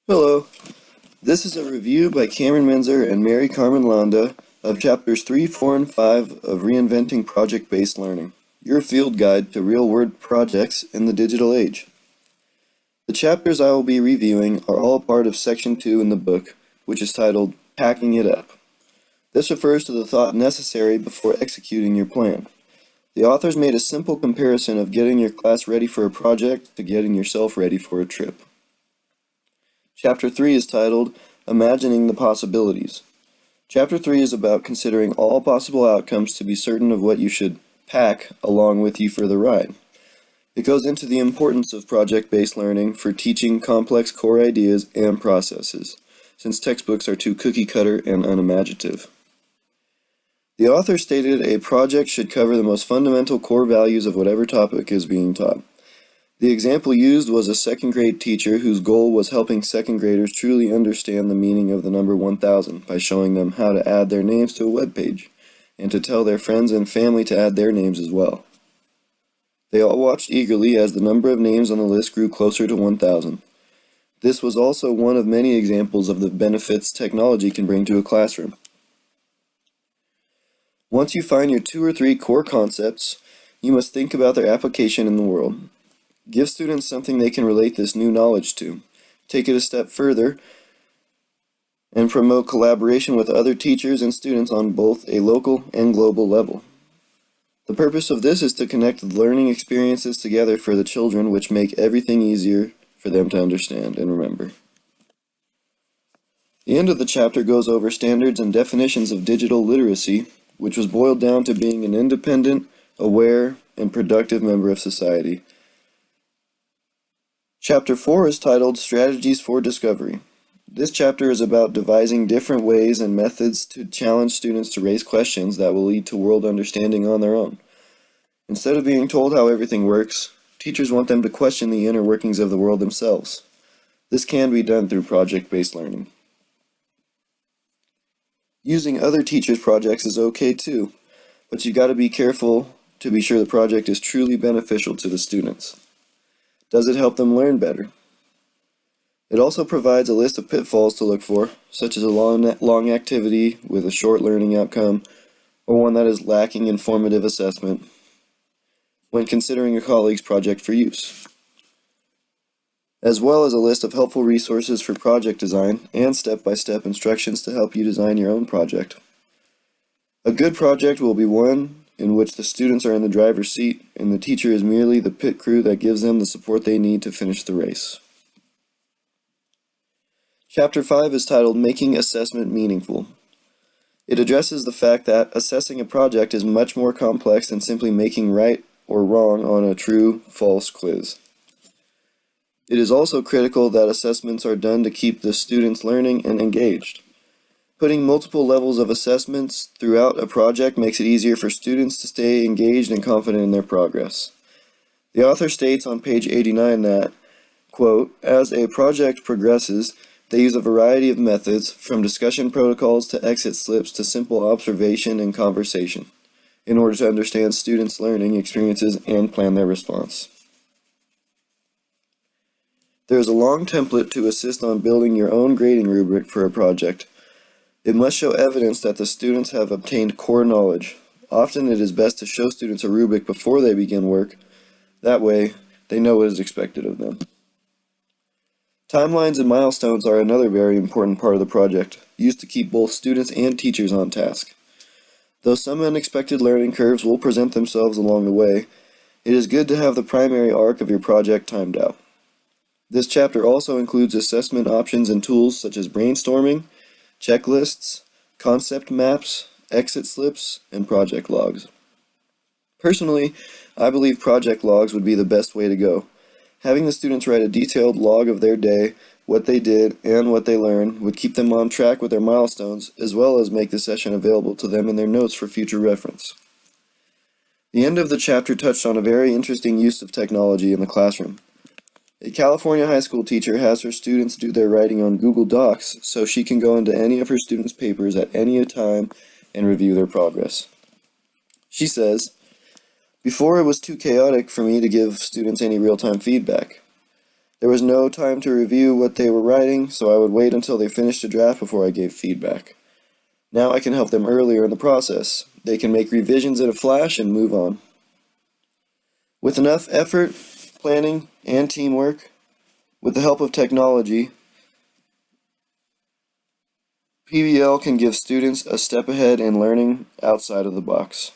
Hello, this is a review by Cameron Menzer and Mary Carmen Landa of chapters 3, 4, and 5 of Reinventing Project-Based Learning, your field guide to real-world projects in the digital age. The chapters I will be reviewing are all part of section 2 in the book, which is titled Packing It Up. This refers to the thought necessary before executing your plan. The authors made a simple comparison of getting your class ready for a project to getting yourself ready for a trip. Chapter 3 is titled Imagining the Possibilities. Chapter 3 is about considering all possible outcomes to be certain of what you should pack along with you for the ride. It goes into the importance of project-based learning for teaching complex core ideas and processes, since textbooks are too cookie-cutter and unimaginative. The author stated a project should cover the most fundamental core values of whatever topic is being taught. The example used was a second-grade teacher whose goal was helping second graders truly understand the meaning of the number 1000 by showing them how to add their names to a web page, and to tell their friends and family to add their names as well. They all watched eagerly as the number of names on the list grew closer to 1000. This was also one of many examples of the benefits technology can bring to a classroom. Once you find your 2 or 3 core concepts, you must think about their application in the world. Give students something they can relate this new knowledge to. Take it a step further and promote collaboration with other teachers and students on both a local and global level. The purpose of this is to connect learning experiences together for the children, which make everything easier for them to understand and remember. The end of the chapter goes over standards and definitions of digital literacy, which was boiled down to being an independent, aware, and productive member of society. Chapter 4 is titled Strategies for Discovery. This chapter is about devising different ways and methods to challenge students to raise questions that will lead to world understanding on their own. Instead of being told how everything works, teachers want them to question the inner workings of the world themselves. This can be done through project-based learning. Using other teachers' projects is okay too, but you gotta be careful to be sure the project is truly beneficial to the students. Does it help them learn better? It also provides a list of pitfalls to look for, such as a long activity with a short learning outcome, or one that is lacking in formative assessment, when considering a colleague's project for use, as well as a list of helpful resources for project design and step-by-step instructions to help you design your own project. A good project will be one in which the students are in the driver's seat and the teacher is merely the pit crew that gives them the support they need to finish the race. Chapter 5 is titled Making Assessment Meaningful. It addresses the fact that assessing a project is much more complex than simply making right or wrong on a true-false quiz. It is also critical that assessments are done to keep the students learning and engaged. Putting multiple levels of assessments throughout a project makes it easier for students to stay engaged and confident in their progress. The author states on page 89 that, quote, as a project progresses, they use a variety of methods, from discussion protocols to exit slips to simple observation and conversation, in order to understand students' learning experiences and plan their response. There is a long template to assist on building your own grading rubric for a project. It must show evidence that the students have obtained core knowledge. Often it is best to show students a rubric before they begin work. That way, they know what is expected of them. Timelines and milestones are another very important part of the project, used to keep both students and teachers on task. Though some unexpected learning curves will present themselves along the way, it is good to have the primary arc of your project timed out. This chapter also includes assessment options and tools such as brainstorming, checklists, concept maps, exit slips, and project logs. Personally, I believe project logs would be the best way to go. Having the students write a detailed log of their day, what they did, and what they learned would keep them on track with their milestones, as well as make the session available to them in their notes for future reference. The end of the chapter touched on a very interesting use of technology in the classroom. A California high school teacher has her students do their writing on Google Docs so she can go into any of her students' papers at any time and review their progress. She says, before it was too chaotic for me to give students any real-time feedback. There was no time to review what they were writing, so I would wait until they finished a draft before I gave feedback. Now I can help them earlier in the process. They can make revisions in a flash and move on. With enough effort, planning, and teamwork, with the help of technology, PBL can give students a step ahead in learning outside of the box.